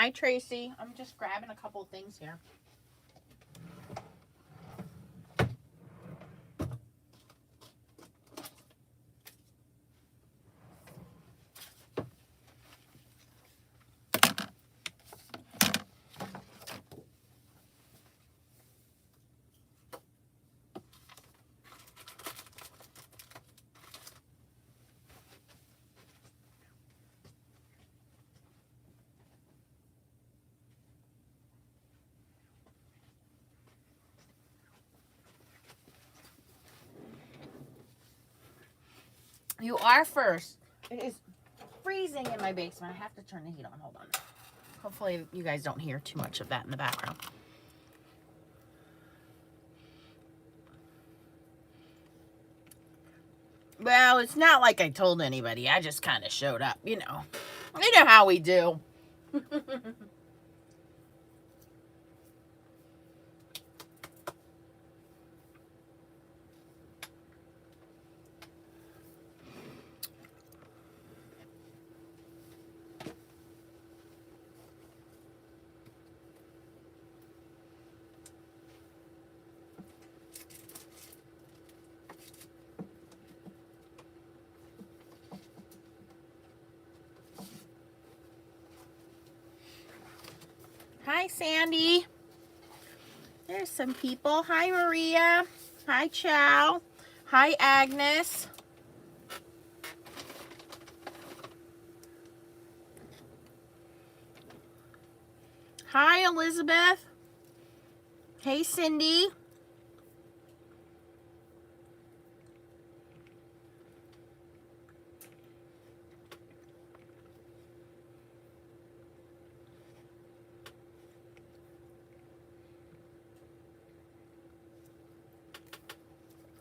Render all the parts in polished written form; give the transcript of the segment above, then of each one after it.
Hi, Tracy. I'm just grabbing a couple things here. You are first. It is freezing in my basement. I have to turn the heat on. Hold on. Hopefully you guys don't hear too much of that in the background. Well, it's not like I told anybody. I just kind of showed up, you know. You know how we do. Hi, Sandy. There's some people. Hi, Maria. Hi, Chow. Hi, Agnes. Hi, Elizabeth. Hey, Cindy.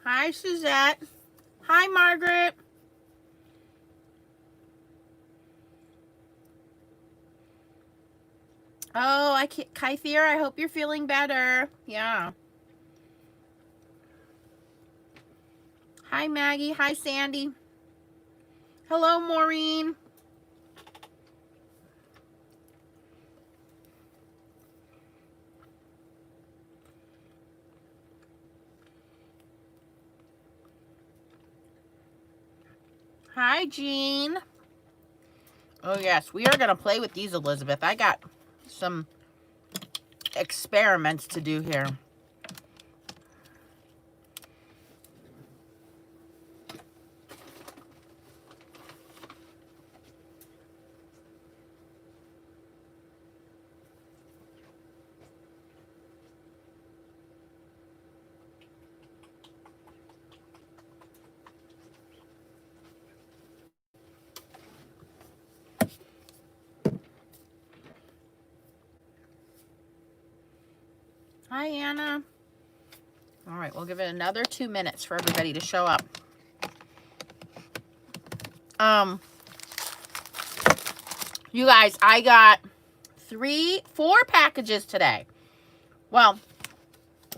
Hi, Suzette. Hi, Margaret. Oh, Kythier, I hope you're feeling better. Yeah. Hi, Maggie. Hi, Sandy. Hello, Maureen. Hi, Jean. Oh, yes. We are going to play with these, Elizabeth. I got some experiments to do here. Hi, Anna. All right, we'll give it another 2 minutes for everybody to show up. You guys, I got 4 packages today. Well,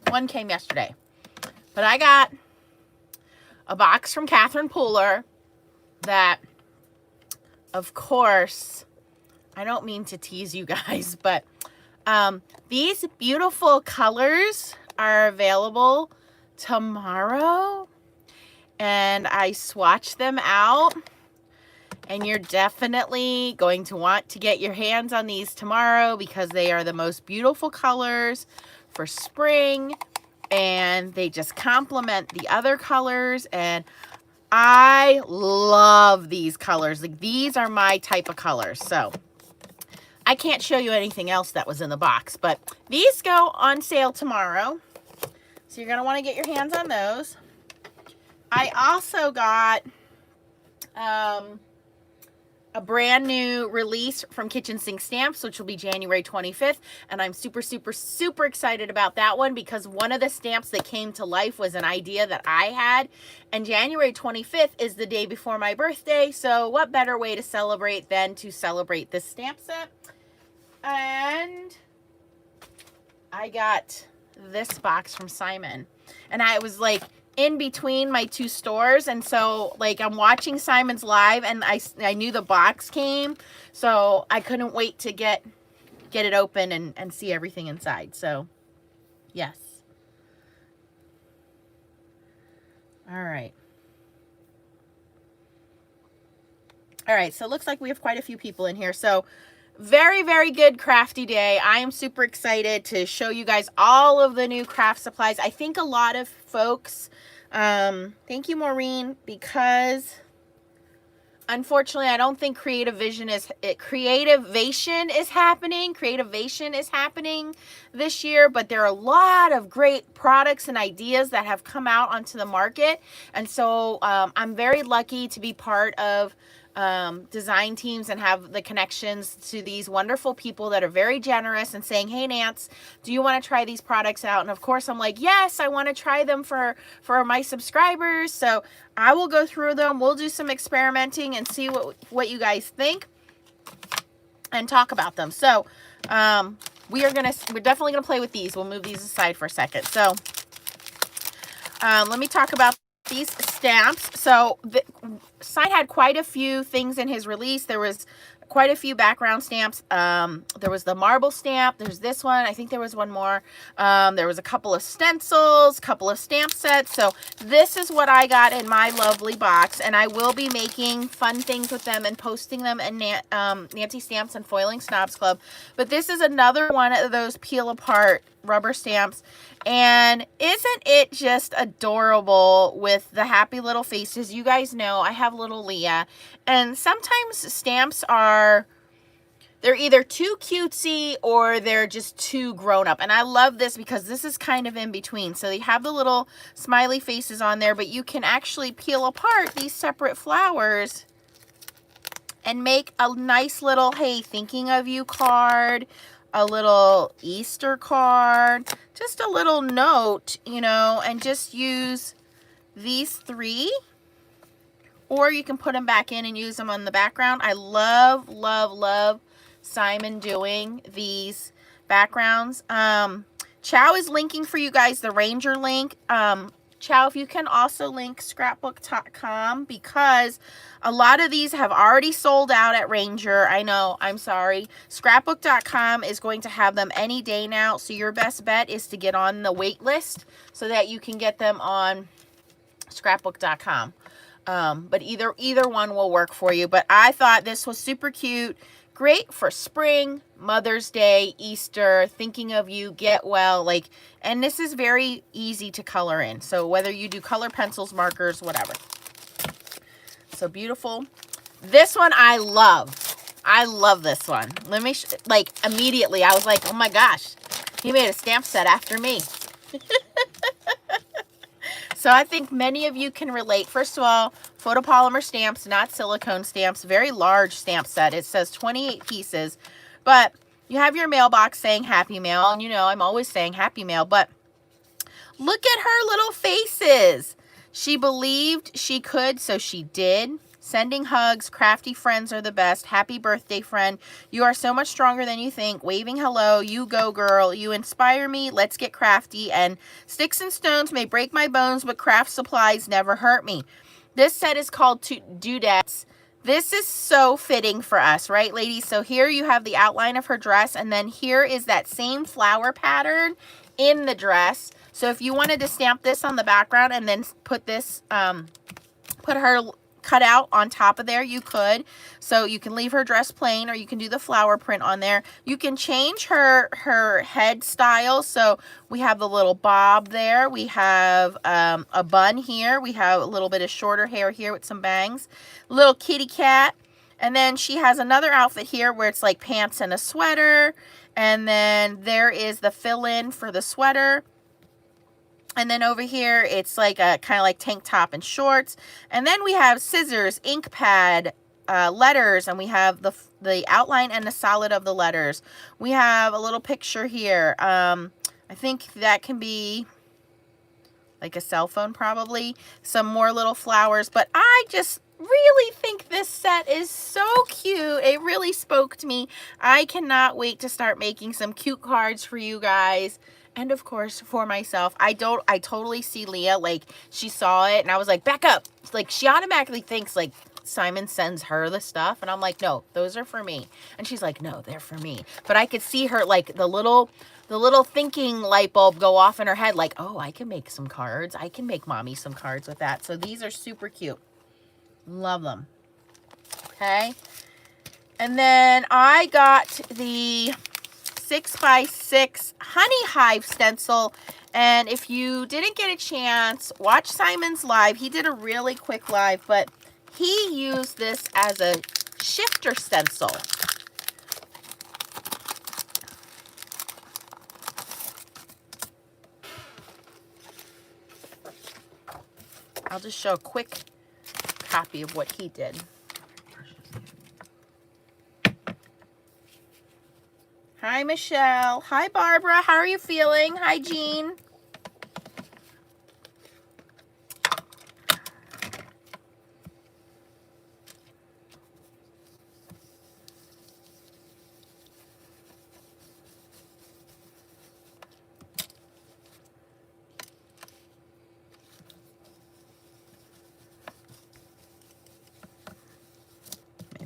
one came yesterday. But I got a box from Catherine Pooler that, of course, I don't mean to tease you guys, but these beautiful colors are available tomorrow. And I swatched them out. And you're definitely going to want to get your hands on these tomorrow because they are the most beautiful colors for spring. And they just complement the other colors. And I love these colors. Like, these are my type of colors. So I can't show you anything else that was in the box. But these go on sale tomorrow. So you're going to want to get your hands on those. I also got a brand new release from Kitchen Sink Stamps, which will be January 25th. And I'm super, super, super excited about that one because one of the stamps that came to life was an idea that I had. And January 25th is the day before my birthday. So what better way to celebrate than to celebrate this stamp set? And I got this box from Simon. And I was like in between my 2 stores, and so like I'm watching Simon's live and I knew the box came, so I couldn't wait to get get it open and see everything inside. So, yes. All right. All right, so it looks like we have quite a few people in here. So, very, very good crafty day. I am super excited to show you guys all of the new craft supplies. I think a lot of folks, thank you, Maureen, because unfortunately, I don't think creativation is happening this year, but there are a lot of great products and ideas that have come out onto the market. And so I'm very lucky to be part of design teams and have the connections to these wonderful people that are very generous and saying, hey, Nance, do you want to try these products out? And of course I'm like, yes, I want to try them for my subscribers. So I will go through them. We'll do some experimenting and see what you guys think and talk about them. So we're definitely gonna play with these. We'll move these aside for a second. So let me talk about these stamps. So the site had quite a few things in his release. There was quite a few background stamps. There was the marble stamp. There's this one. I think there was one more. There was a couple of stencils, couple of stamp sets. So this is what I got in my lovely box, and I will be making fun things with them and posting them in Nancy Stamps and Foiling Snobs Club. But this is another one of those peel apart rubber stamps. And isn't it just adorable with the happy little faces? You guys know I have little Leah, and sometimes stamps they're either too cutesy or they're just too grown up. And I love this because this is kind of in between. So they have the little smiley faces on there, but you can actually peel apart these separate flowers and make a nice little, hey, thinking of you card, a little Easter card, just a little note, you know, and just use these three, or you can put them back in and use them on the background. I love, love, love Simon doing these backgrounds. Chow is linking for you guys the Ranger link. Chow, if you can also link scrapbook.com, because a lot of these have already sold out at Ranger. I know, I'm sorry. Scrapbook.com is going to have them any day now, so your best bet is to get on the wait list so that you can get them on scrapbook.com. But either one will work for you. But I thought this was super cute. Great for spring, Mother's Day, Easter, thinking of you, get well, and this is very easy to color in. So whether you do color pencils, markers, whatever. So beautiful. This one I love. I love this one. Let me, immediately I was like, oh my gosh, he made a stamp set after me. So I think many of you can relate. First of all, photopolymer stamps, not silicone stamps. Very large stamp set. It says 28 pieces. But you have your mailbox saying Happy Mail. And you know, I'm always saying Happy Mail. But look at her little faces. She believed she could, so she did. Sending hugs. Crafty friends are the best. Happy birthday, friend. You are so much stronger than you think. Waving hello. You go, girl. You inspire me. Let's get crafty. And sticks and stones may break my bones, but craft supplies never hurt me. This set is called Dudettes. This is so fitting for us, right, ladies? So here you have the outline of her dress, and then here is that same flower pattern in the dress. So if you wanted to stamp this on the background and then put this, put her cut out on top of there, you could. So you can leave her dress plain, or you can do the flower print on there. You can change her head style. So we have the little bob there. We have a bun here. We have a little bit of shorter hair here with some bangs. Little kitty cat. And then she has another outfit here where it's like pants and a sweater. And then there is the fill-in for the sweater. And then over here, it's like a kind of like tank top and shorts. And then we have scissors, ink pad, letters, and we have the outline and the solid of the letters. We have a little picture here. I think that can be like a cell phone probably. Some more little flowers. But I just really think this set is so cute. It really spoke to me. I cannot wait to start making some cute cards for you guys. And of course, for myself. I totally see Leah, like, she saw it, and I was like, back up. Like, she automatically thinks, like, Simon sends her the stuff, and I'm like, no, those are for me. And she's like, no, they're for me. But I could see her, like, the little thinking light bulb go off in her head, like, oh, I can make some cards. I can make mommy some cards with that. So these are super cute. Love them. Okay. And then I got the 6x6 honey hive stencil. And if you didn't get a chance, watch Simon's live. He did a really quick live, but he used this as a shifter stencil. I'll just show a quick copy of what he did. Hi, Michelle. Hi, Barbara. How are you feeling? Hi, Jean.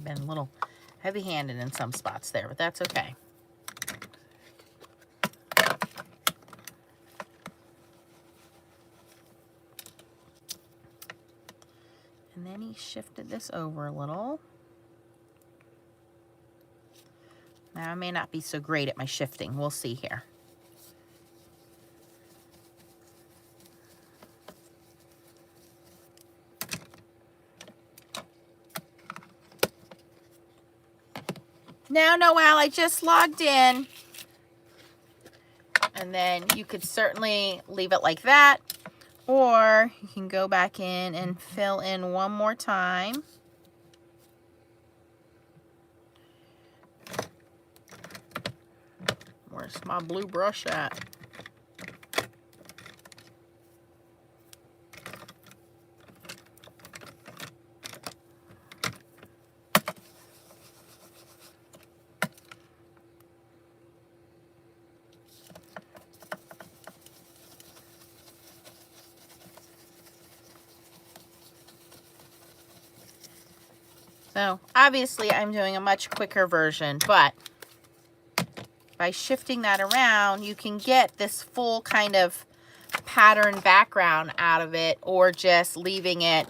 Been a little heavy-handed in some spots there, but that's okay. And then he shifted this over a little. Now I may not be so great at my shifting. We'll see here. Now, Noelle, I just logged in. And then you could certainly leave it like that. Or you can go back in and fill in one more time. Where's my blue brush at? So obviously I'm doing a much quicker version, but by shifting that around, you can get this full kind of pattern background out of it, or just leaving it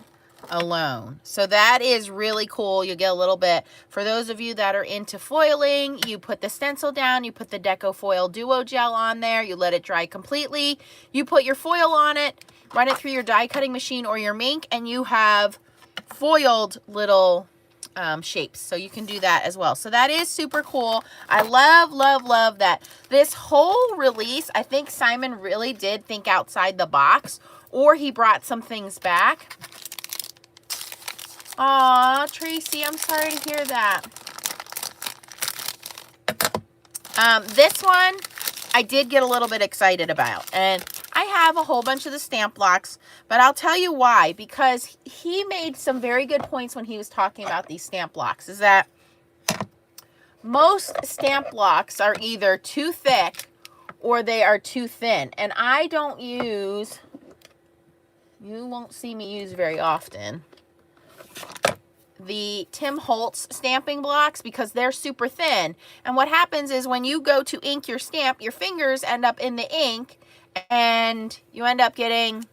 alone. So that is really cool. You get a little bit, for those of you that are into foiling, you put the stencil down, you put the Deco Foil Duo Gel on there, you let it dry completely, you put your foil on it, run it through your die cutting machine or your Mink, and you have foiled little shapes. So you can do that as well. So that is super cool. I love that. This whole release, I think Simon really did think outside the box, or he brought some things back. Aw, Tracy, I'm sorry to hear that. This one I did get a little bit excited about, and I have a whole bunch of the stamp blocks, but I'll tell you why, because he made some very good points when he was talking about these stamp blocks, is that most stamp blocks are either too thick or they are too thin, and I don't use, you won't see me use very often, the Tim Holtz stamping blocks, because they're super thin. And what happens is when you go to ink your stamp, your fingers end up in the ink and you end up getting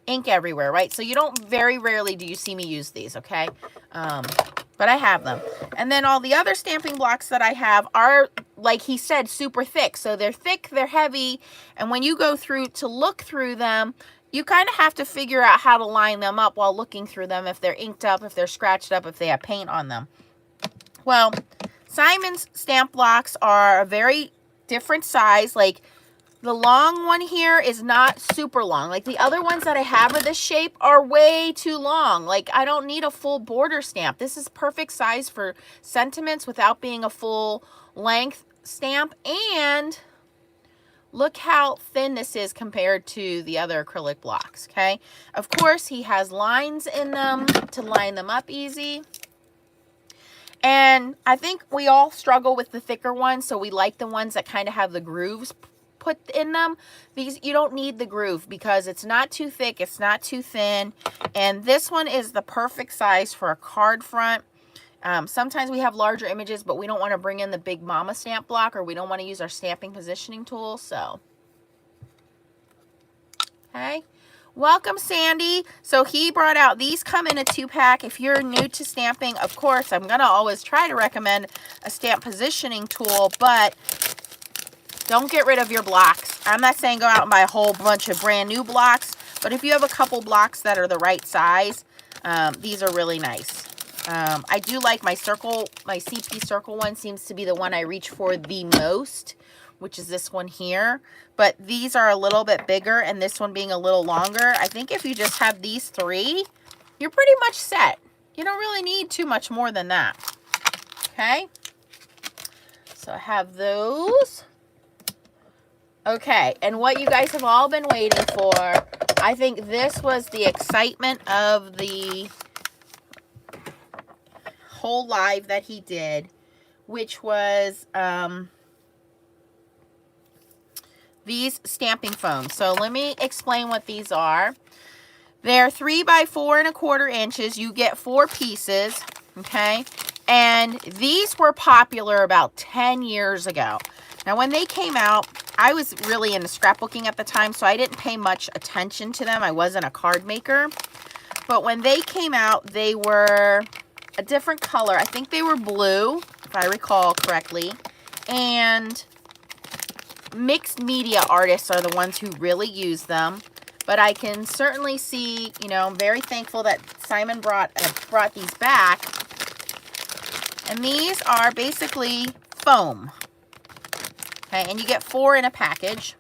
ink everywhere, right? So you don't, very rarely do you see me use these, okay? But I have them. And then all the other stamping blocks that I have are, like he said, super thick. So they're thick, they're heavy, and when you go through to look through them, you kind of have to figure out how to line them up while looking through them, if they're inked up, if they're scratched up, if they have paint on them. Well, Simon's stamp blocks are a very different size. Like, the long one here is not super long. Like, the other ones that I have of this shape are way too long. Like, I don't need a full border stamp. This is perfect size for sentiments without being a full length stamp. And look how thin this is compared to the other acrylic blocks, okay? Of course, he has lines in them to line them up easy. And I think we all struggle with the thicker ones, so we like the ones that kind of have the grooves put in them. These, you don't need the groove because it's not too thick, it's not too thin. And this one is the perfect size for a card front. Sometimes we have larger images, but we don't want to bring in the big mama stamp block, or we don't want to use our stamping positioning tool. So, okay. Welcome, Sandy. So he brought out, these come in a 2-pack. If you're new to stamping, of course, I'm going to always try to recommend a stamp positioning tool, but don't get rid of your blocks. I'm not saying go out and buy a whole bunch of brand new blocks, but if you have a couple blocks that are the right size, these are really nice. I do like my circle, my CP circle one seems to be the one I reach for the most, which is this one here. But these are a little bit bigger, and this one being a little longer. I think if you just have these 3, you're pretty much set. You don't really need too much more than that. Okay? So I have those. Okay, and what you guys have all been waiting for, I think this was the excitement of the whole live that he did, which was these stamping foams. So let me explain what these are. They're 3 by 4 1/4 inches. You get 4 pieces, okay? And these were popular about 10 years ago. Now, when they came out, I was really into scrapbooking at the time, so I didn't pay much attention to them. I wasn't a card maker. But when they came out, they were a different color. I think they were blue, if I recall correctly. And mixed media artists are the ones who really use them. But I can certainly see, you know, I'm very thankful that Simon brought these back. And these are basically foam. Okay, and you get 4 in a package.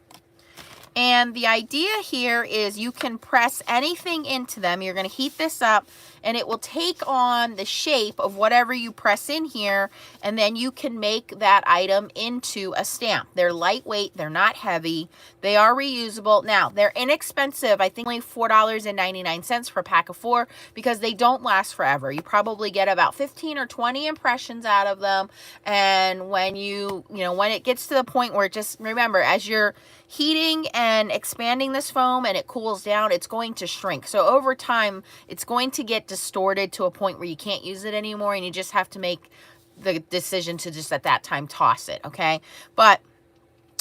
And the idea here is you can press anything into them. You're going to heat this up, and it will take on the shape of whatever you press in here, and then you can make that item into a stamp. They're lightweight, they're not heavy, they are reusable. Now, they're inexpensive. I think only $4.99 for a pack of 4, because they don't last forever. You probably get about 15 or 20 impressions out of them, and when when it gets to the point where, just remember, as you're heating and expanding this foam and it cools down, it's going to shrink. So over time, it's going to get distorted to a point where you can't use it anymore, and you just have to make the decision to just at that time toss it, okay? But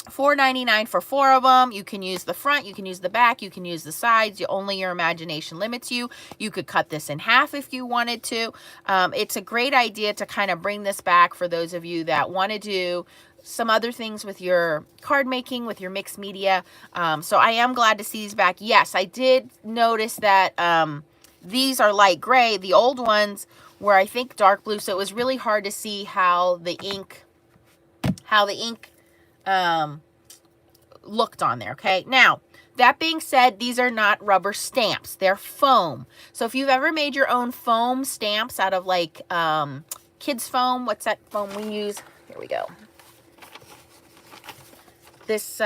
$4.99 for 4 of them. You can use the front, you can use the back, you can use the sides. Only your imagination limits you. You could cut this in half if you wanted to. It's a great idea to kind of bring this back for those of you that want to do some other things with your card making, with your mixed media. So I am glad to see these back. Yes, I did notice that these are light gray. The old ones were, I think, dark blue, so it was really hard to see how the ink looked on there. Okay, now that being said, these are not rubber stamps, they're foam. So if you've ever made your own foam stamps out of like kids foam, what's that foam we use? Here we go. This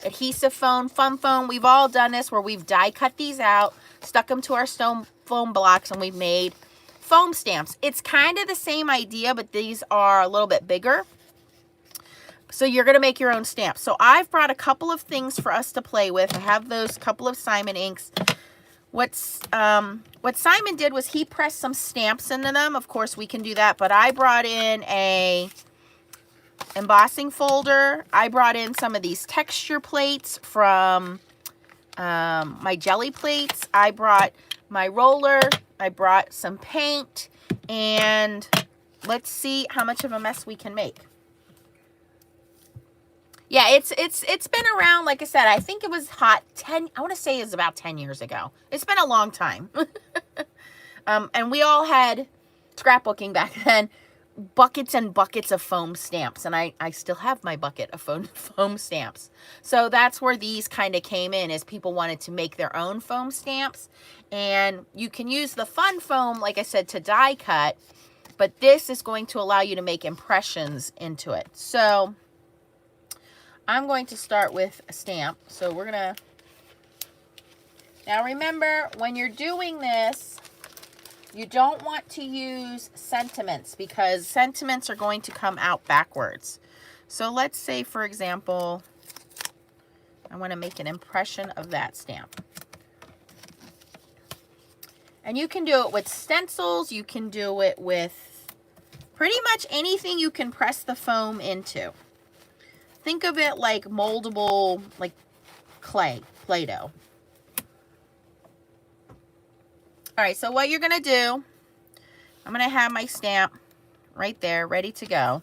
adhesive foam, fun foam, we've all done this where we've die cut these out, stuck them to our stone foam blocks, and we've made foam stamps. It's kind of the same idea, but these are a little bit bigger. So you're going to make your own stamps. So I've brought a couple of things for us to play with. I have those couple of Simon inks. What Simon did was he pressed some stamps into them. Of course, we can do that, but I brought in a embossing folder. I brought in some of these texture plates from my jelly plates. I brought my roller. I brought some paint, and let's see how much of a mess we can make. Yeah, it's been around, like I said, I think it was hot I want to say it was about 10 years ago. It's been a long time. And we all had scrapbooking back then, buckets and buckets of foam stamps, and I still have my bucket of foam stamps. So that's where these kind of came in, as people wanted to make their own foam stamps. And you can use the fun foam, like I said, to die cut, but this is going to allow you to make impressions into it. So I'm going to start with a stamp. So we're gonna, now remember, when you're doing this, you don't want to use sentiments, because sentiments are going to come out backwards. So let's say, for example, I want to make an impression of that stamp. And you can do it with stencils. You can do it with pretty much anything you can press the foam into. Think of it like moldable, like clay, Play-Doh. All right, so what you're going to do, I'm going to have my stamp right there, ready to go.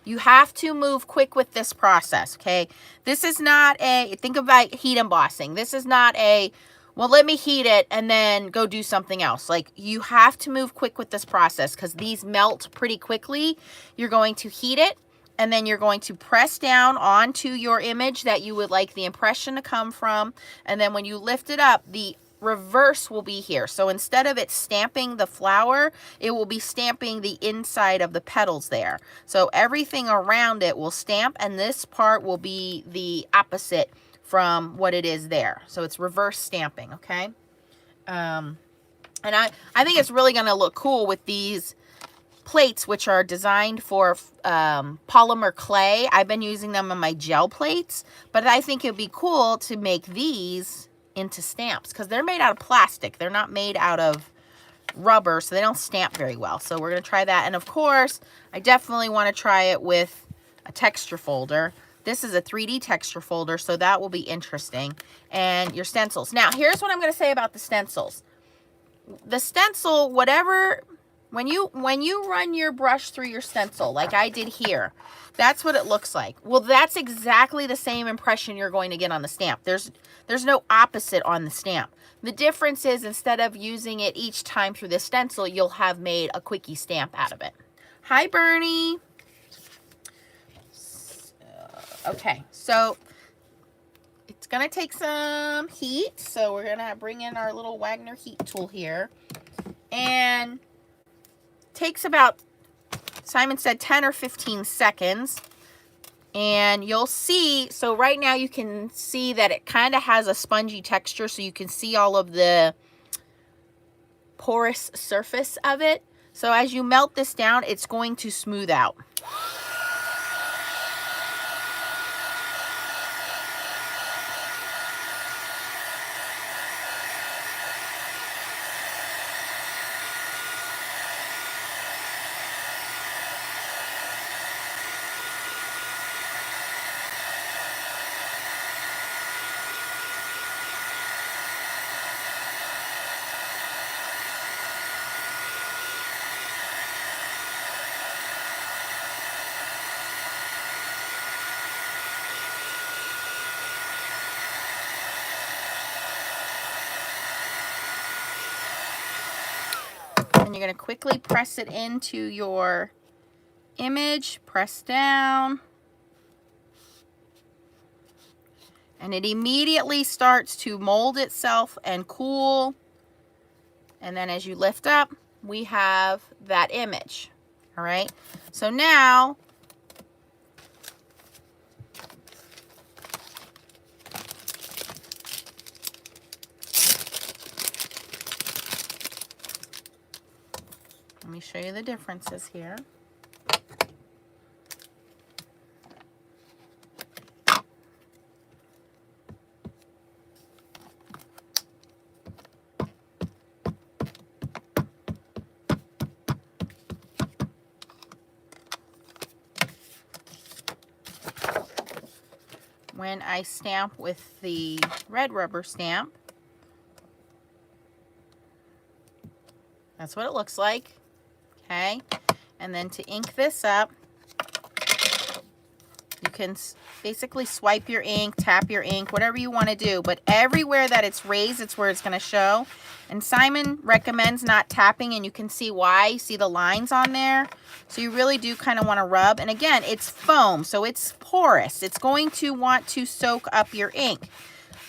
You have to move quick with this process, okay? This is not a, think about heat embossing. This is not a, well, let me heat it and then go do something else. Like, you have to move quick with this process because these melt pretty quickly. You're going to heat it, and then you're going to press down onto your image that you would like the impression to come from. And then when you lift it up, the reverse will be here. So instead of it stamping the flower, it will be stamping the inside of the petals there. So everything around it will stamp, and this part will be the opposite from what it is there. So it's reverse stamping, okay? And I think it's really going to look cool with these plates, which are designed for polymer clay. I've been using them on my gel plates, but I think it'd be cool to make these into stamps because they're made out of plastic. They're not made out of rubber, so they don't stamp very well. So we're going to try that. And of course, I definitely want to try it with a texture folder. This is a 3D texture folder, so that will be interesting. And your stencils. Now, here's what I'm going to say about the stencils. The stencil, whatever, when you run your brush through your stencil, like I did here, that's what it looks like. Well, that's exactly the same impression you're going to get on the stamp. There's no opposite on the stamp. The difference is instead of using it each time through the stencil, you'll have made a quickie stamp out of it. Hi, Bernie. Okay, so it's going to take some heat. So we're going to bring in our little Wagner heat tool here. And takes about, Simon said, 10 or 15 seconds. And you'll see, so right now you can see that it kind of has a spongy texture, so you can see all of the porous surface of it. So as you melt this down, it's going to smooth out. And you're going to quickly press it into your image, press down, and it immediately starts to mold itself and cool. And then as you lift up, we have that image. All right, so now let me show you the differences here. When I stamp with the red rubber stamp, that's what it looks like. Okay, and then to ink this up, you can basically swipe your ink, tap your ink, whatever you want to do, but everywhere that it's raised, it's where it's going to show. And Simon recommends not tapping, and you can see why. You see the lines on there? So you really do kind of want to rub. And again, it's foam, so it's porous. It's going to want to soak up your ink.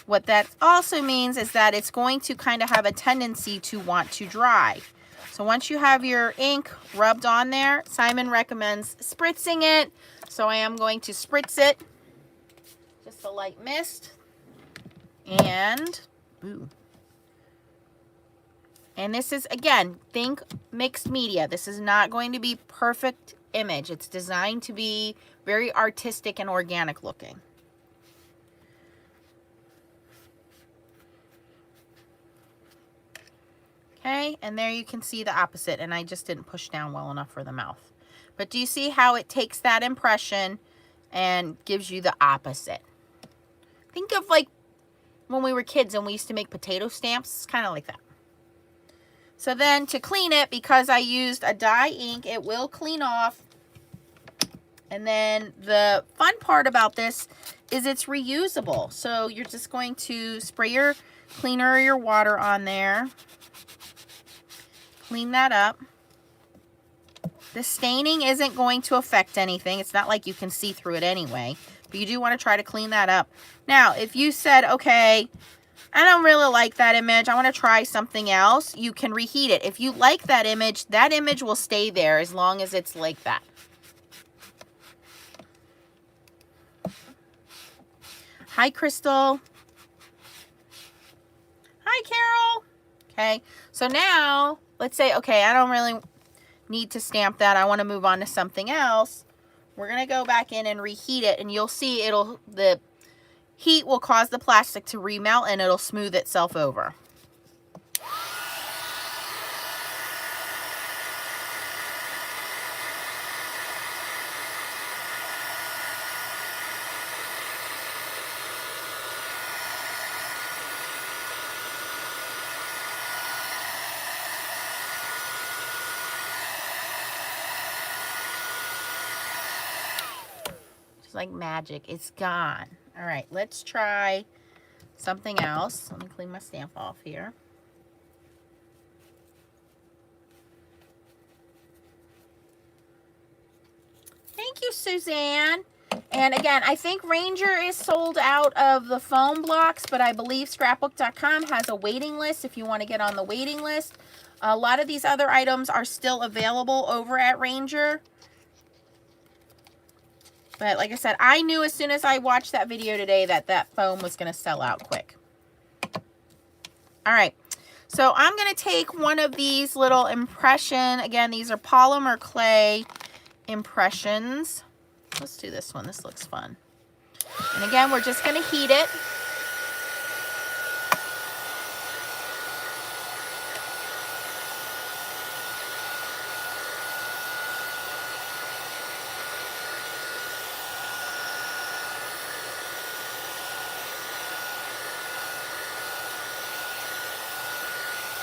What that also means is that it's going to kind of have a tendency to want to dry. So once you have your ink rubbed on there, Simon recommends spritzing it. So I am going to spritz it, just a light mist. And, ooh. And this is, again, think mixed media. This is not going to be perfect image. It's designed to be very artistic and organic looking. Okay, and there you can see the opposite, and I just didn't push down well enough for the mouth. But do you see how it takes that impression and gives you the opposite? Think of like when we were kids and we used to make potato stamps. It's kind of like that. So then to clean it, because I used a dye ink, it will clean off. And then the fun part about this is it's reusable. So you're just going to spray your cleaner or your water on there. Clean that up. The staining isn't going to affect anything. It's not like you can see through it anyway. But you do want to try to clean that up. Now, if you said, okay, I don't really like that image, I want to try something else, you can reheat it. If you like that image will stay there as long as it's like that. Hi, Crystal. Hi, Carol. Okay, so now let's say, okay, I don't really need to stamp that. I want to move on to something else. We're going to go back in and reheat it, and you'll see the heat will cause the plastic to remelt and it'll smooth itself over. Like magic, it's gone. All right, let's try something else. Let me clean my stamp off here. Thank you, Suzanne. And again, I think Ranger is sold out of the foam blocks, but I believe scrapbook.com has a waiting list if you want to get on the waiting list. A lot of these other items are still available over at Ranger. But like I said, I knew as soon as I watched that video today that that foam was going to sell out quick. All right. So I'm going to take one of these little impression. Again, these are polymer clay impressions. Let's do this one. This looks fun. And again, we're just going to heat it.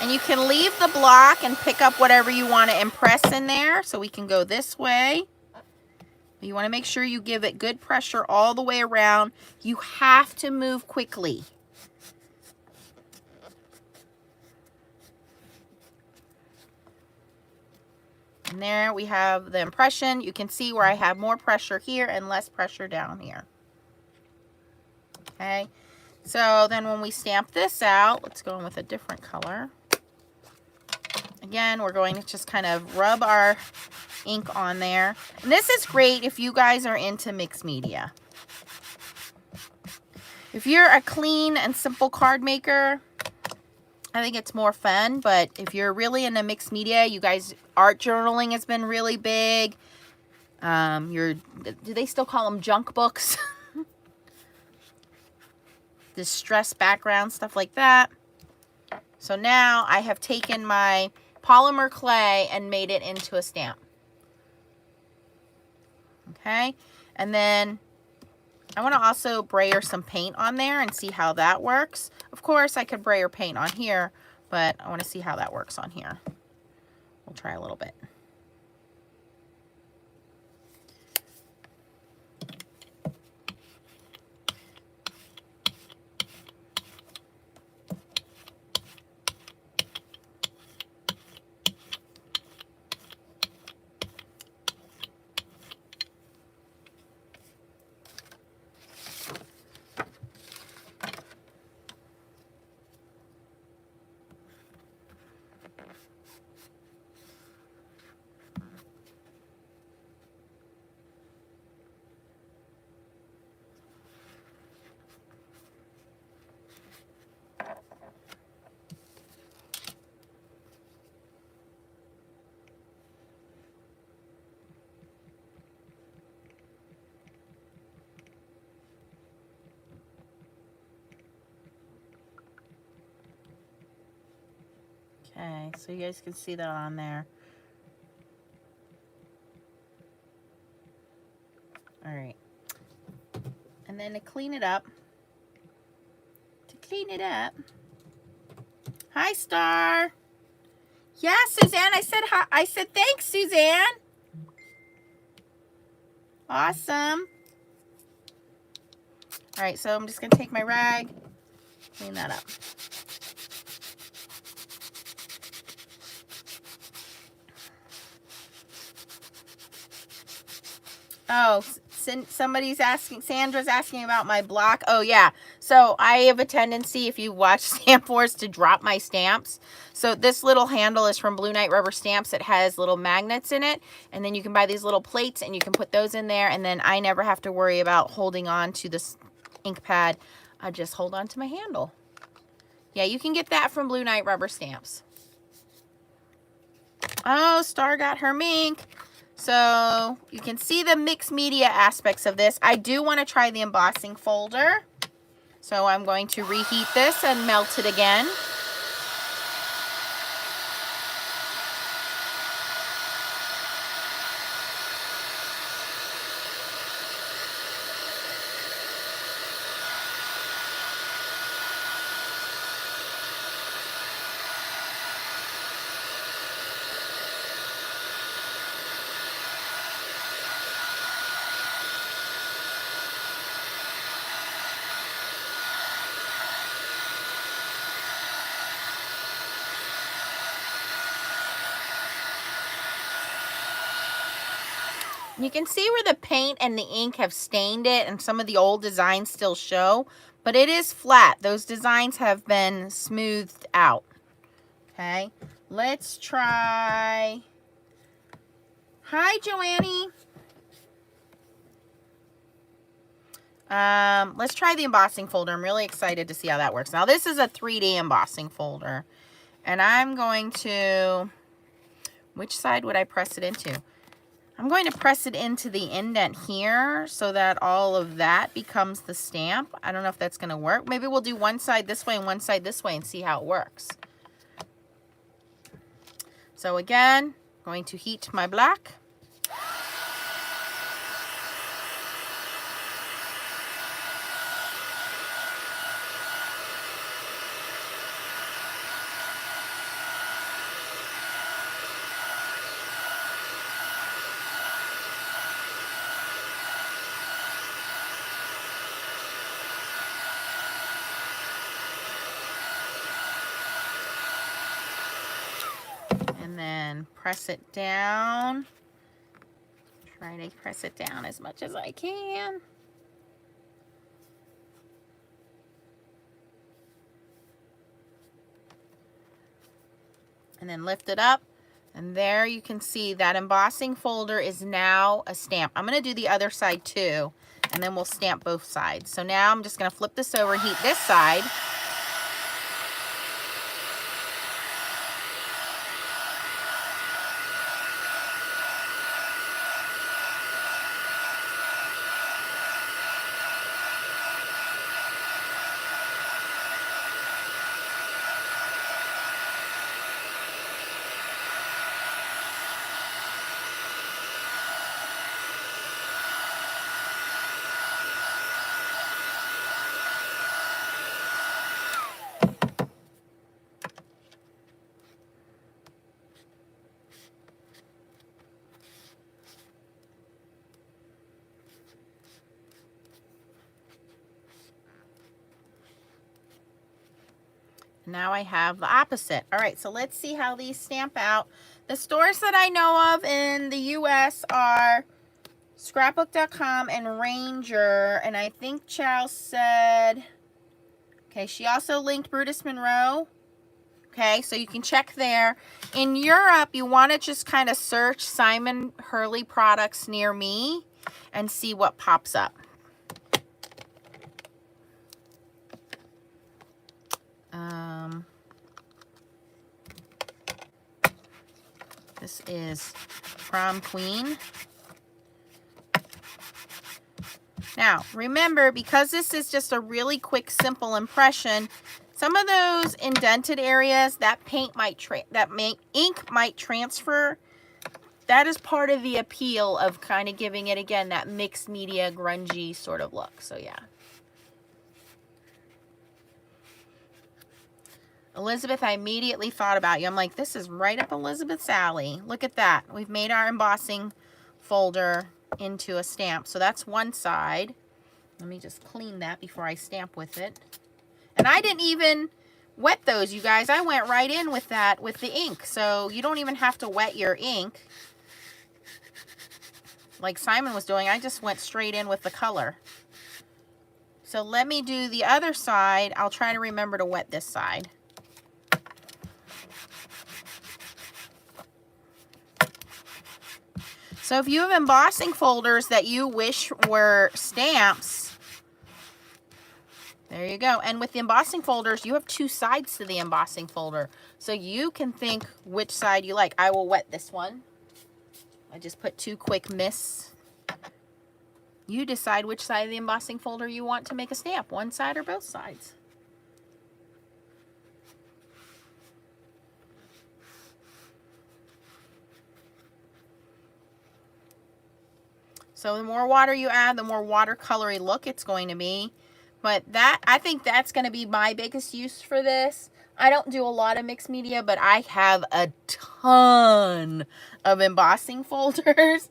And you can leave the block and pick up whatever you want to impress in there. So we can go this way. You want to make sure you give it good pressure all the way around. You have to move quickly. And there we have the impression. You can see where I have more pressure here and less pressure down here. Okay. So then when we stamp this out, let's go in with a different color. Again, we're going to just kind of rub our ink on there. And this is great if you guys are into mixed media. If you're a clean and simple card maker, I think it's more fun. But if you're really into mixed media, you guys, art journaling has been really big. Do they still call them junk books? Distress background, stuff like that. So now I have taken my polymer clay and made it into a stamp. Okay, and then I want to also brayer some paint on there and see how that works. Of course, I could brayer paint on here, but I want to see how that works on here. We'll try a little bit. Okay, so you guys can see that on there. All right. And then to clean it up, hi, Star. Yeah, Suzanne, I said hi. I said thanks, Suzanne. Awesome. All right, so I'm just going to take my rag, clean that up. Oh, somebody's asking, Sandra's asking about my block. Oh, yeah. So I have a tendency, if you watch Stamp Wars, to drop my stamps. So this little handle is from Blue Knight Rubber Stamps. It has little magnets in it. And then you can buy these little plates and you can put those in there. And then I never have to worry about holding on to this ink pad. I just hold on to my handle. Yeah, you can get that from Blue Knight Rubber Stamps. Oh, Star got her mink. So you can see the mixed media aspects of this. I do want to try the embossing folder. So I'm going to reheat this and melt it again. You can see where the paint and the ink have stained it and some of the old designs still show, but it is flat. Those designs have been smoothed out. Okay, let's try. Hi, Joannie. Let's try the embossing folder. I'm really excited to see how that works. Now, this is a 3D embossing folder, and I'm going to, which side would I press it into? I'm going to press it into the indent here so that all of that becomes the stamp. I don't know if that's going to work. Maybe we'll do one side this way and one side this way and see how it works. So again, I'm going to heat my black. And then press it down. Try to press it down as much as I can. And then lift it up. And there you can see that embossing folder is now a stamp. I'm going to do the other side too, and then we'll stamp both sides. So now I'm just going to flip this over, heat this side. Now I have the opposite. All right, so let's see how these stamp out. The stores that I know of in the US are scrapbook.com and Ranger. And I think Charles said, okay, she also linked Brutus Monroe. Okay, so you can check there. In Europe, you want to just kind of search Simon Hurley products near me and see what pops up. This is Prom Queen. Now, remember, because this is just a really quick, simple impression, Some of those indented areas, that ink might transfer. That is part of the appeal of kind of giving it, again, that mixed media, grungy sort of look. So, yeah. Elizabeth, I immediately thought about you. I'm like, this is right up Elizabeth's alley. Look at that. We've made our embossing folder into a stamp. So that's one side. Let me just clean that before I stamp with it. And I didn't even wet those, you guys. I went right in with that with the ink. So you don't even have to wet your ink like Simon was doing. I just went straight in with the color. So let me do the other side. I'll try to remember to wet this side. So if you have embossing folders that you wish were stamps, there you go. And with the embossing folders, you have two sides to the embossing folder. So you can think which side you like. I will wet this one. I just put two quick mists. You decide which side of the embossing folder you want to make a stamp, one side or both sides. So the more water you add, the more watercolory look it's going to be. But that, I think that's going to be my biggest use for this. I don't do a lot of mixed media, but I have a ton of embossing folders.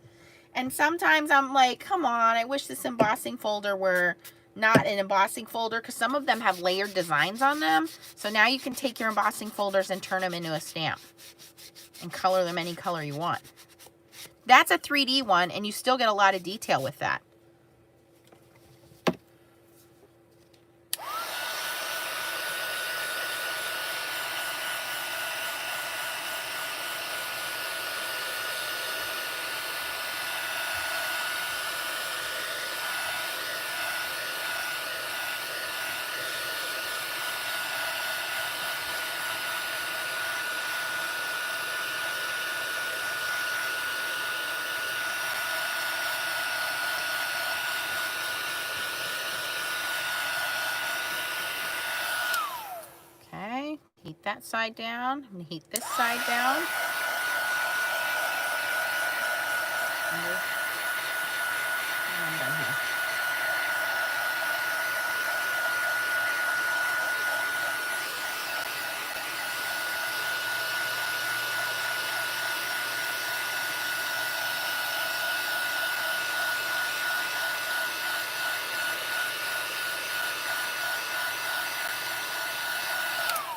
And sometimes I'm like, come on, I wish this embossing folder were not an embossing folder, because some of them have layered designs on them. So now you can take your embossing folders and turn them into a stamp and color them any color you want. That's a 3D one, and you still get a lot of detail with that. Heat that side down. I'm going to heat this side down. And I'm done here.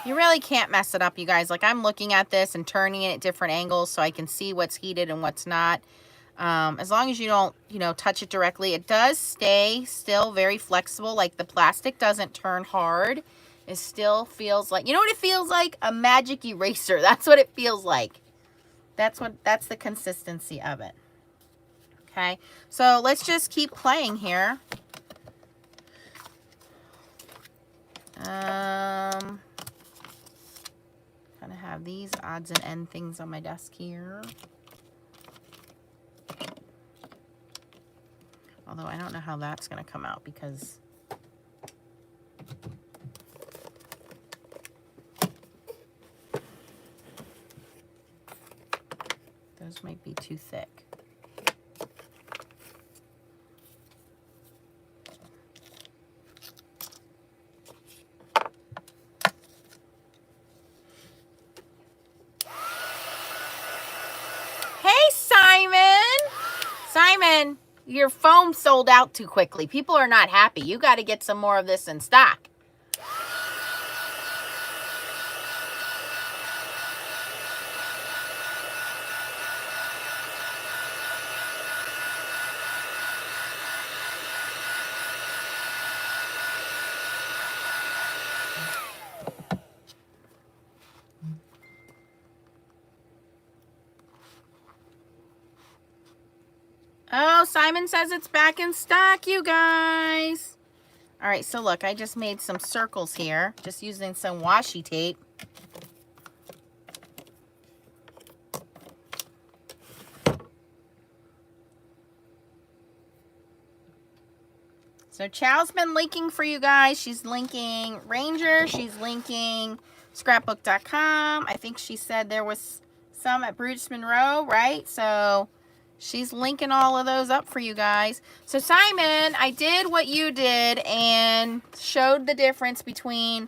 You really can't mess it up, you guys. Like, I'm looking at this and turning it at different angles so I can see what's heated and what's not. As long as you don't, touch it directly. It does stay still very flexible. Like, the plastic doesn't turn hard. It still feels like, you know what it feels like? A magic eraser. That's what it feels like. That's the consistency of it. Okay, so let's just keep playing here. Kind of have these odds and end things on my desk here. Although I don't know how that's going to come out because those might be too thick. Simon, your foam sold out too quickly. People are not happy. You got to get some more of this in stock. Oh, Simon says it's back in stock, you guys. All right, so look, I just made some circles here, just using some washi tape. So Chow's been linking for you guys. She's linking Ranger. She's linking scrapbook.com. I think she said there was some at Bruce Monroe, right? So she's linking all of those up for you guys. So Simon, I did what you did and showed the difference between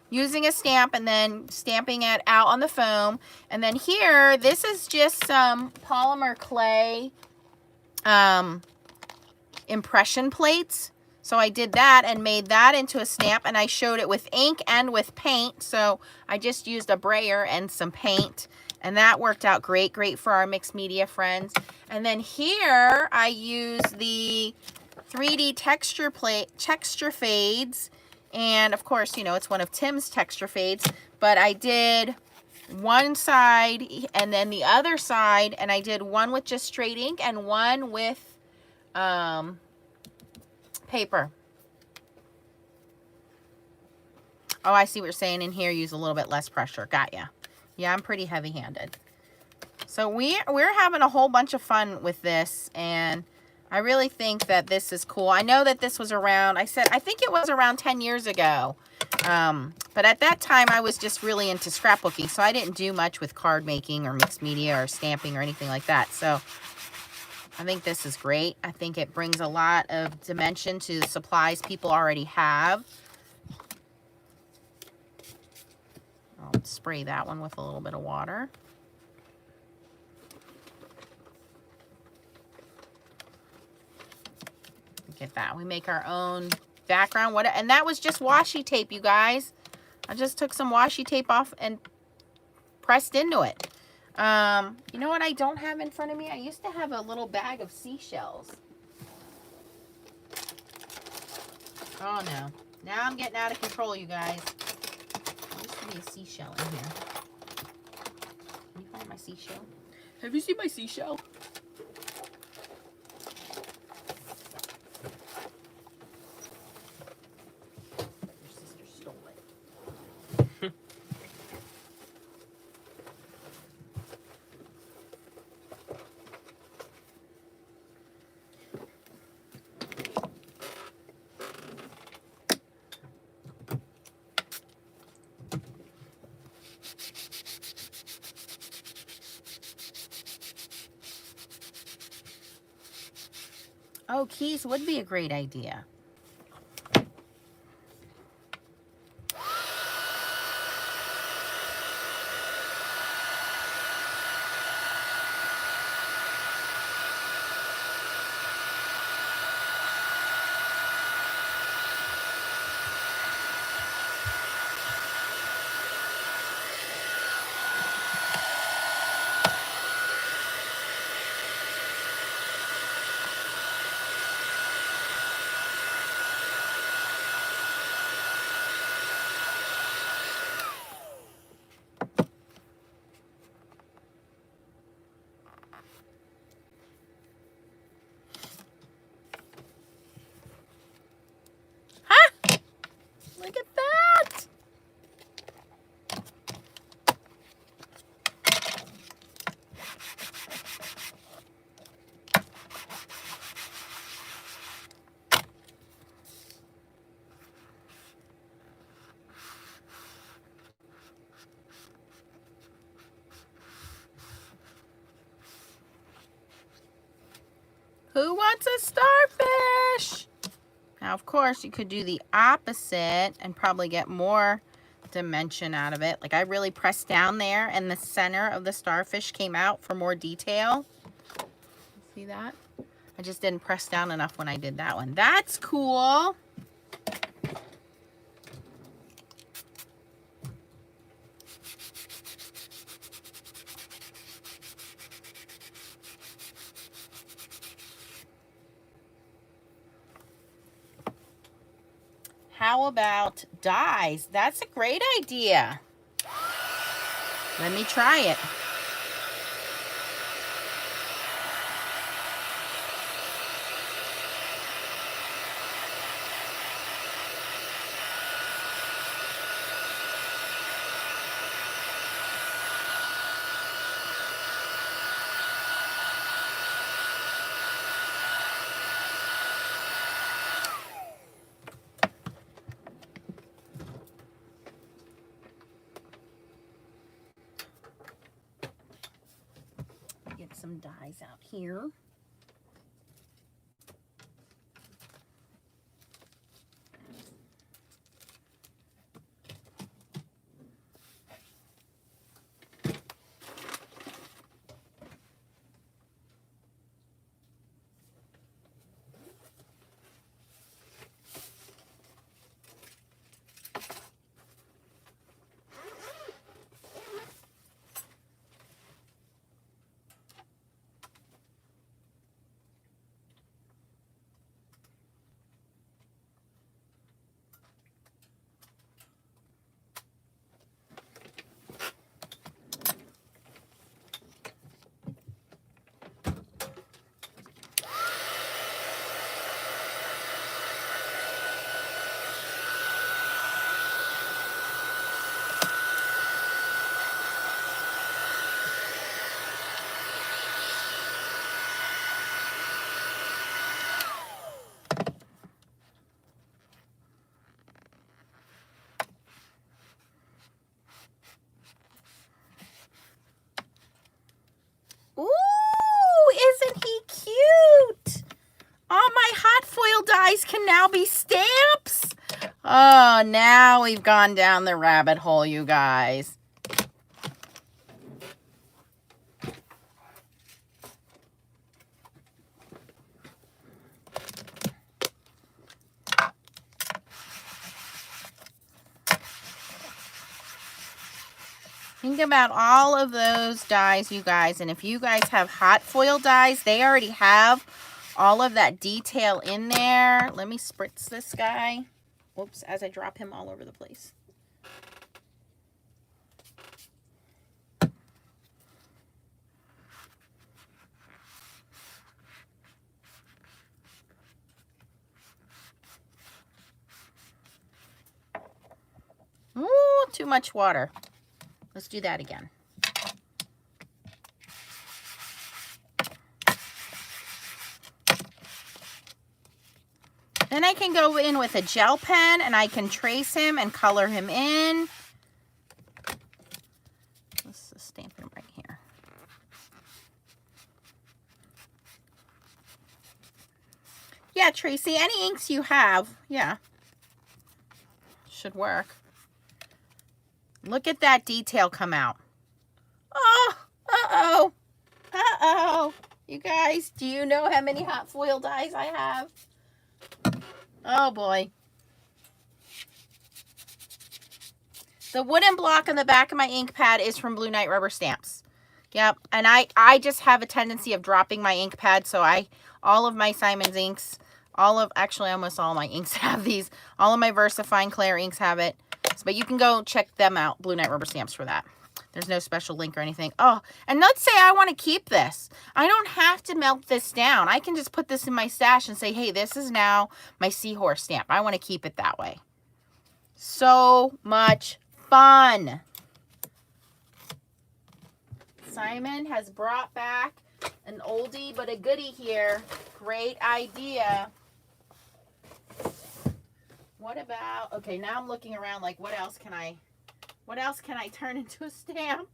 using a stamp and then stamping it out on the foam. And then here, this is just some polymer clay impression plates. So I did that and made that into a stamp, and I showed it with ink and with paint. So I just used a brayer and some paint, and that worked out great for our mixed media friends. And then here I use the 3D texture fades, and of course, you know, it's one of Tim's texture fades, but I did one side and then the other side, and I did one with just straight ink and one with paper. Oh, I see what you're saying in here. Use a little bit less pressure. Got ya. Yeah, I'm pretty heavy-handed. So we're having a whole bunch of fun with this, and I really think that this is cool. I know that this was around, I think it was around 10 years ago. But at that time, I was just really into scrapbooking, so I didn't do much with card making or mixed media or stamping or anything like that. So I think this is great. I think it brings a lot of dimension to the supplies people already have. I'll spray that one with a little bit of water. Look at that. We make our own background. And that was just washi tape, you guys. I just took some washi tape off and pressed into it. You know what I don't have in front of me? I used to have a little bag of seashells. Oh no. Now I'm getting out of control, you guys. There used to be a seashell in here. Can you find my seashell? Have you seen my seashell? Your sister stole it. Oh, keys would be a great idea. Look at that! Who wants a starfish? Now, of course, you could do the opposite and probably get more dimension out of it. Like, I really pressed down there and the center of the starfish came out for more detail. See that? I just didn't press down enough when I did that one. That's cool. How about dies? That's a great idea. Let me try it. some dies out here. Can now be stamps. Oh, now we've gone down the rabbit hole, you guys. Think about all of those dies, you guys. And if you guys have hot foil dies, they already have all of that detail in there. Let me spritz this guy. Whoops, as I drop him all over the place. Ooh, too much water. Let's do that again. Then I can go in with a gel pen and I can trace him and color him in. Let's just stamp him right here. Yeah, Tracy, any inks you have, yeah, should work. Look at that detail come out. Oh, uh-oh, uh-oh. You guys, do you know how many hot foil dies I have? Oh boy. The wooden block on the back of my ink pad is from Blue Night Rubber Stamps. Yep, and I just have a tendency of dropping my ink pad, so all of my Simon's inks, actually almost all my inks have these. All of my VersaFine Claire inks have it. But you can go check them out, Blue Night Rubber Stamps, for that. There's no special link or anything. Oh, and let's say I want to keep this. I don't have to melt this down. I can just put this in my stash and say, hey, this is now my seahorse stamp. I want to keep it that way. So much fun. Simon has brought back an oldie but a goodie here. Great idea. What about, okay, now I'm looking around like what else can I turn into a stamp?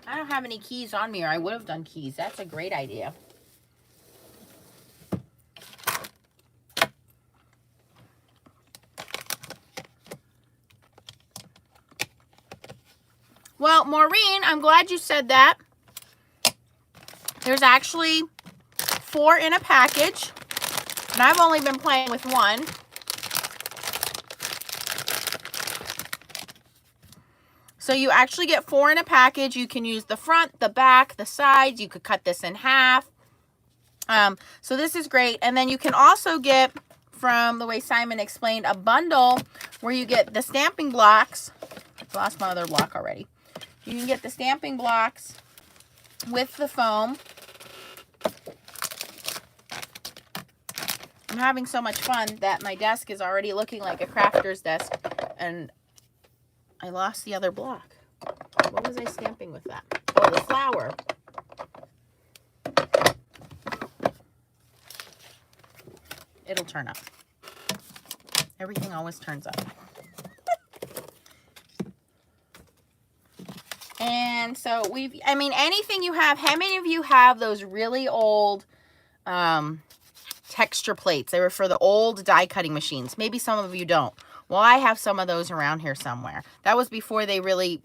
I don't have any keys on me, or I would have done keys. That's a great idea. Well, Maureen, I'm glad you said that. There's actually 4 in a package, and I've only been playing with 1. So you actually get 4 in a package. You can use the front, the back, the sides. You could cut this in half. So this is great. And then you can also get, from the way Simon explained, a bundle where you get the stamping blocks. I've lost my other block already. You can get the stamping blocks with the foam. I'm having so much fun that my desk is already looking like a crafter's desk, and I lost the other block. What was I stamping with that? Oh, the flower. It'll turn up. Everything always turns up. And so I mean, anything you have, how many of you have those really old texture plates? They were for the old die cutting machines. Maybe some of you don't. Well, I have some of those around here somewhere. That was before they really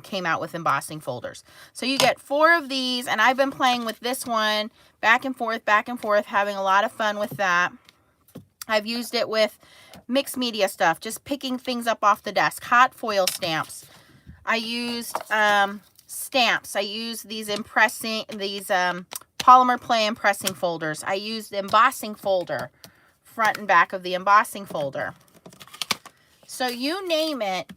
came out with embossing folders. So you get 4 of these, and I've been playing with this one back and forth, having a lot of fun with that. I've used it with mixed media stuff, just picking things up off the desk, hot foil stamps. I used stamps. I used these polymer play impressing folders. I used the embossing folder, front and back of the embossing folder. So you name it,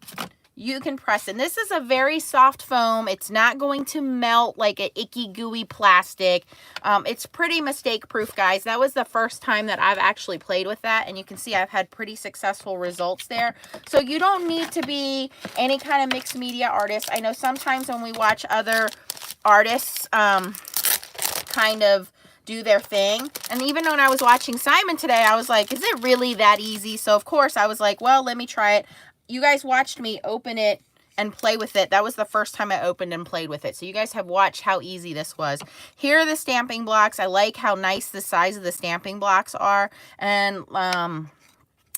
you can press it. And this is a very soft foam. It's not going to melt like an icky, gooey plastic. It's pretty mistake proof, guys. That was the first time that I've actually played with that. And you can see I've had pretty successful results there. So you don't need to be any kind of mixed media artist. I know sometimes when we watch other artists kind of do their thing, and even when I was watching Simon today, I was like, is it really that easy? So of course I was like, well, let me try it. You guys watched me open it and play with it. That was the first time I opened and played with it. So you guys have watched how easy this was. Here are the stamping blocks. I like how nice the size of the stamping blocks are. And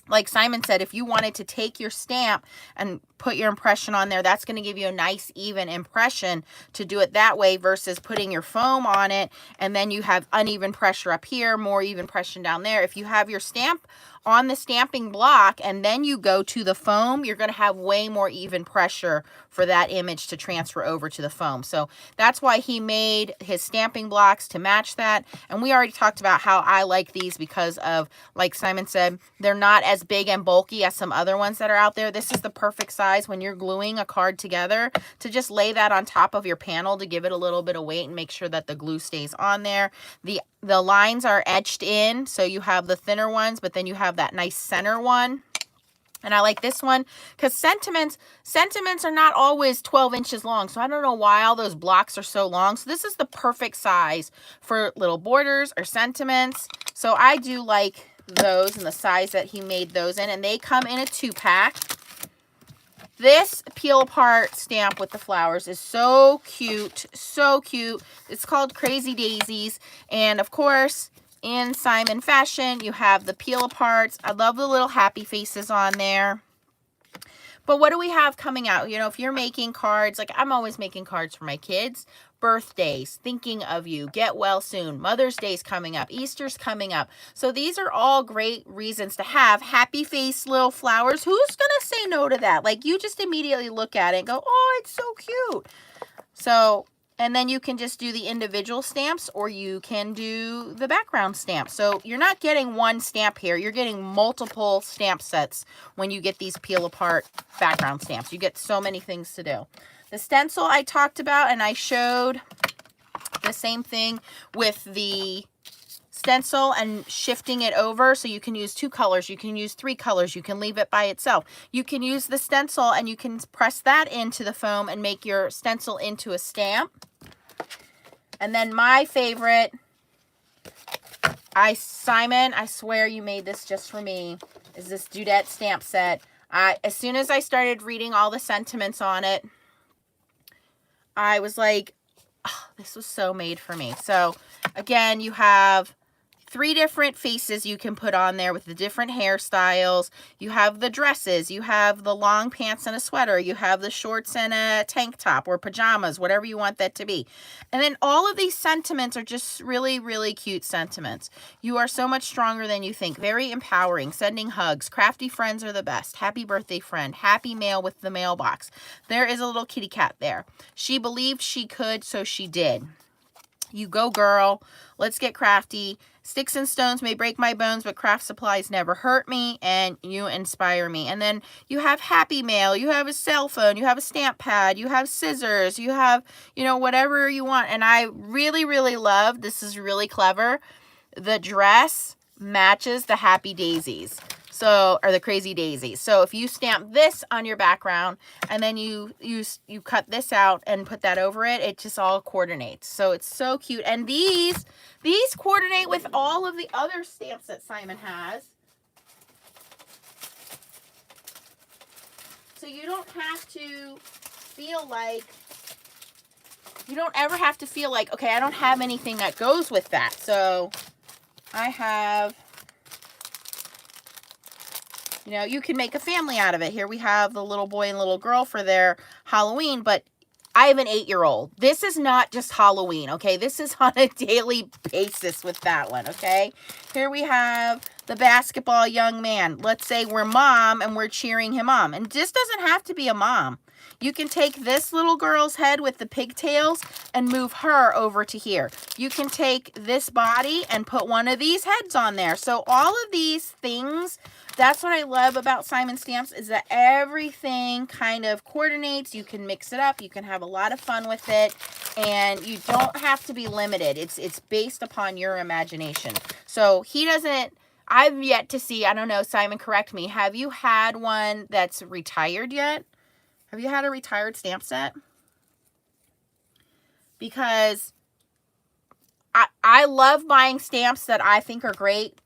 like Simon said, if you wanted to take your stamp and put your impression on there, that's going to give you a nice even impression to do it that way versus putting your foam on it and then you have uneven pressure up here, more even pressure down there. If you have your stamp on the stamping block and then you go to the foam, you're going to have way more even pressure for that image to transfer over to the foam. So that's why he made his stamping blocks to match that. And we already talked about how I like these because of, like Simon said, they're not as big and bulky as some other ones that are out there. This is the perfect size when you're gluing a card together to just lay that on top of your panel to give it a little bit of weight and make sure that the glue stays on there. The lines are etched in, so you have the thinner ones, but then you have that nice center one. And I like this one because sentiments are not always 12 inches long. So I don't know why all those blocks are so long. So this is the perfect size for little borders or sentiments. So I do like those and the size that he made those in. And they come in a 2-pack. This peel apart stamp with the flowers is so cute, so cute. It's called Crazy Daisies. And of course, in Simon fashion, you have the peel aparts. I love the little happy faces on there. But what do we have coming out? You know, if you're making cards, like I'm always making cards for my kids, birthdays, thinking of you, get well soon, Mother's Day's coming up, Easter's coming up. So these are all great reasons to have happy face little flowers. Who's going to say no to that? Like you just immediately look at it and go, oh, it's so cute. So, and then you can just do the individual stamps or you can do the background stamp. So you're not getting one stamp here. You're getting multiple stamp sets when you get these peel apart background stamps. You get so many things to do. The stencil I talked about, and I showed the same thing with the stencil and shifting it over. So you can use 2 colors, you can use 3 colors, you can leave it by itself. You can use the stencil and you can press that into the foam and make your stencil into a stamp. And then my favorite, Simon, I swear you made this just for me, is this Dudette stamp set. As soon as I started reading all the sentiments on it, I was like, oh, this was so made for me. So again, you have 3 different faces you can put on there with the different hairstyles. You have the dresses, you have the long pants and a sweater, you have the shorts and a tank top or pajamas, whatever you want that to be. And then all of these sentiments are just really, really cute sentiments. You are so much stronger than you think. Very empowering. Sending hugs. Crafty friends are the best. Happy birthday friend. Happy mail with the mailbox. There is a little kitty cat there. She believed she could, so she did. You go, girl. Let's get crafty. Sticks and stones may break my bones, but craft supplies never hurt me, and you inspire me. And then you have happy mail, you have a cell phone, you have a stamp pad, you have scissors, you have, you know, whatever you want. And I really, really love, this is really clever, the dress matches the happy daisies. So, or the crazy daisies. So if you stamp this on your background and then you cut this out and put that over it, it just all coordinates. So it's so cute. And these coordinate with all of the other stamps that Simon has. so you don't have to feel like, you don't ever have to feel like, okay, I don't have anything that goes with that. So I have, you know, you can make a family out of it. Here we have the little boy and little girl for their Halloween, but I have an 8-year-old. This is not just Halloween, okay? This is on a daily basis with that one, okay? Here we have the basketball young man. Let's say we're mom and we're cheering him on. And this doesn't have to be a mom. You can take this little girl's head with the pigtails and move her over to here. You can take this body and put one of these heads on there. So all of these things, that's what I love about Simon Stamps, is that everything kind of coordinates. You can mix it up. You can have a lot of fun with it. And you don't have to be limited. It's based upon your imagination. So he doesn't, I've yet to see, I don't know, Simon, correct me. Have you had one that's retired yet? Have you had a retired stamp set? Because I love buying stamps that I think are great.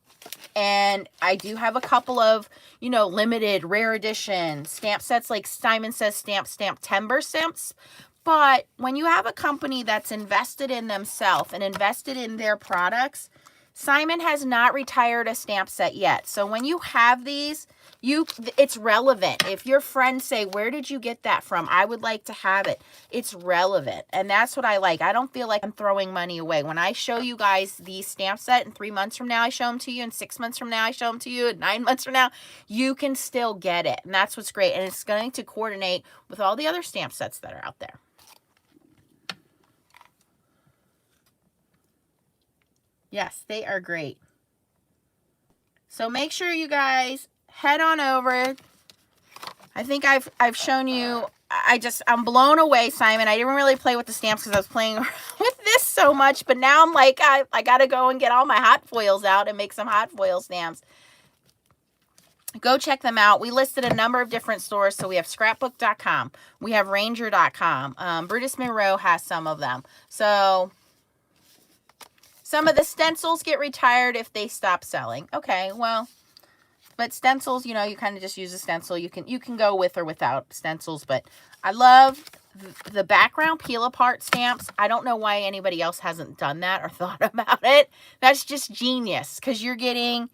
And I do have a couple of, you know, limited, rare edition stamp sets, like Simon Says Stamp Timber stamps. But when you have a company that's invested in themselves and invested in their products, Simon has not retired a stamp set yet. So when you have these, it's relevant. If your friends say, where did you get that from? I would like to have it. It's relevant. And that's what I like. I don't feel like I'm throwing money away. When I show you guys these stamp set, and 3 months from now I show them to you, and 6 months from now I show them to you, and 9 months from now, you can still get it. And that's what's great. And it's going to coordinate with all the other stamp sets that are out there. Yes, they are great. So make sure you guys head on over. I think I've shown you. I'm blown away, Simon. I didn't really play with the stamps because I was playing with this so much, but now I'm like, I gotta go and get all my hot foils out and make some hot foil stamps. Go check them out. We listed a number of different stores. So we have scrapbook.com. We have ranger.com. Brutus Monroe has some of them. So some of the stencils get retired if they stop selling. Okay, well, but stencils, you know, you kind of just use a stencil. You can go with or without stencils, but I love the background peel apart stamps. I don't know why anybody else hasn't done that or thought about it. That's just genius, because you're getting,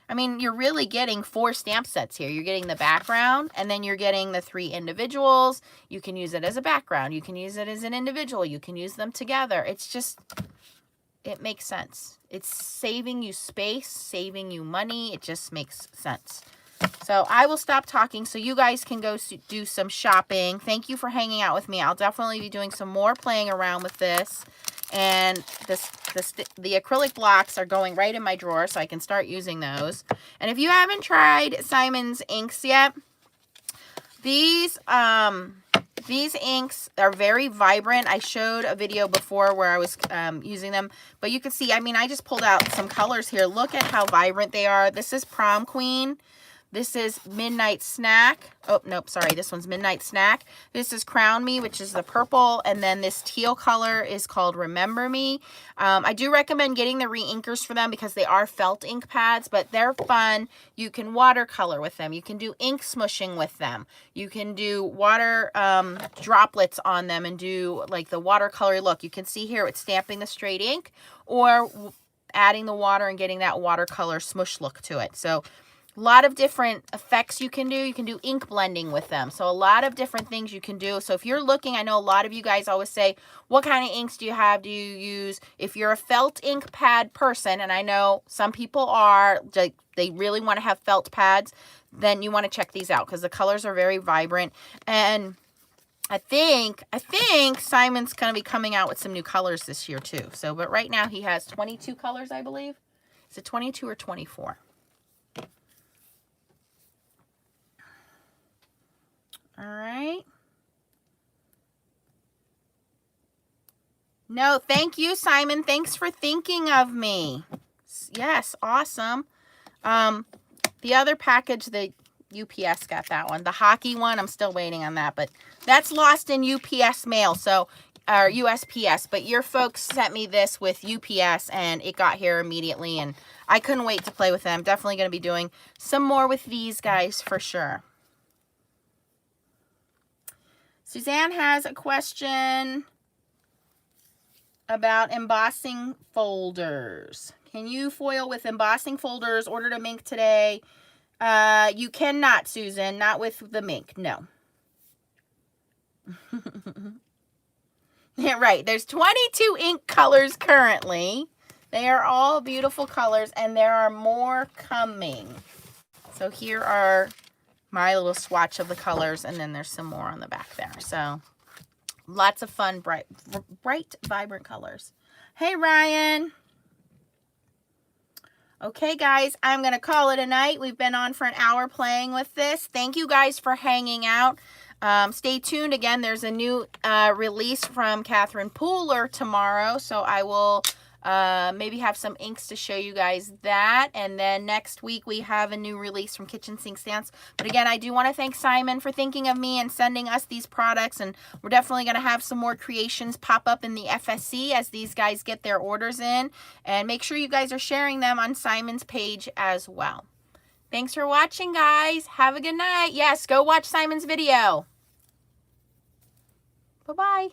I mean, you're really getting 4 stamp sets here. You're getting the background, and then you're getting the 3 individuals. You can use it as a background. You can use it as an individual. You can use them together. It's just, it makes sense. It's saving you space, saving you money. It just makes sense. So I will stop talking so you guys can go do some shopping. Thank you for hanging out with me. I'll definitely be doing some more playing around with this. And the acrylic blocks are going right in my drawer, so I can start using those. And if you haven't tried Simon's inks yet, these inks are very vibrant. I showed a video before where I was using them, but you can see, I mean, I just pulled out some colors here. Look at how vibrant they are. This is Prom Queen. This is Midnight Snack. Oh, nope, sorry. This one's Midnight Snack. This is Crown Me, which is the purple. And then this teal color is called Remember Me. I do recommend getting the re-inkers for them because they are felt ink pads, but they're fun. You can watercolor with them. You can do ink smushing with them. You can do water droplets on them and do like the watercolor look. You can see here it's stamping the straight ink or adding the water and getting that watercolor smush look to it. So a lot of different effects you can do. You can do ink blending with them. So a lot of different things you can do. So if you're looking, I know a lot of you guys always say, what kind of inks do you have? Do you use? If you're a felt ink pad person, and I know some people are, like, they really want to have felt pads, then you want to check these out because the colors are very vibrant. And I think Simon's going to be coming out with some new colors this year too. So, but right now he has 22 colors, I believe. Is it 22 or 24? All right. No, thank you, Simon. Thanks for thinking of me. Yes, awesome. The other package, the UPS got that one. The hockey one, I'm still waiting on that, but that's lost in UPS mail, so, or USPS, but your folks sent me this with UPS, and it got here immediately, and I couldn't wait to play with them. Definitely going to be doing some more with these guys for sure. Suzanne has a question about embossing folders. Can you foil with embossing folders? Ordered a mink today. You cannot, Susan. Not with the mink. No. Yeah, right. There's 22 ink colors currently. They are all beautiful colors, and there are more coming. So here are my little swatch of the colors, and then there's some more on the back there. So lots of fun, bright, vibrant colors. Hey, Ryan. Okay, guys, I'm going to call it a night. We've been on for an hour playing with this. Thank you guys for hanging out. Stay tuned. Again, there's a new release from Catherine Pooler tomorrow, so I will maybe have some inks to show you guys that. And then next week we have a new release from Kitchen Sink Stance. But again, I do want to thank Simon for thinking of me and sending us these products. And we're definitely going to have some more creations pop up in the FSC as these guys get their orders in. And make sure you guys are sharing them on Simon's page as well. Thanks for watching, guys. Have a good night. Yes, go watch Simon's video. Bye-bye.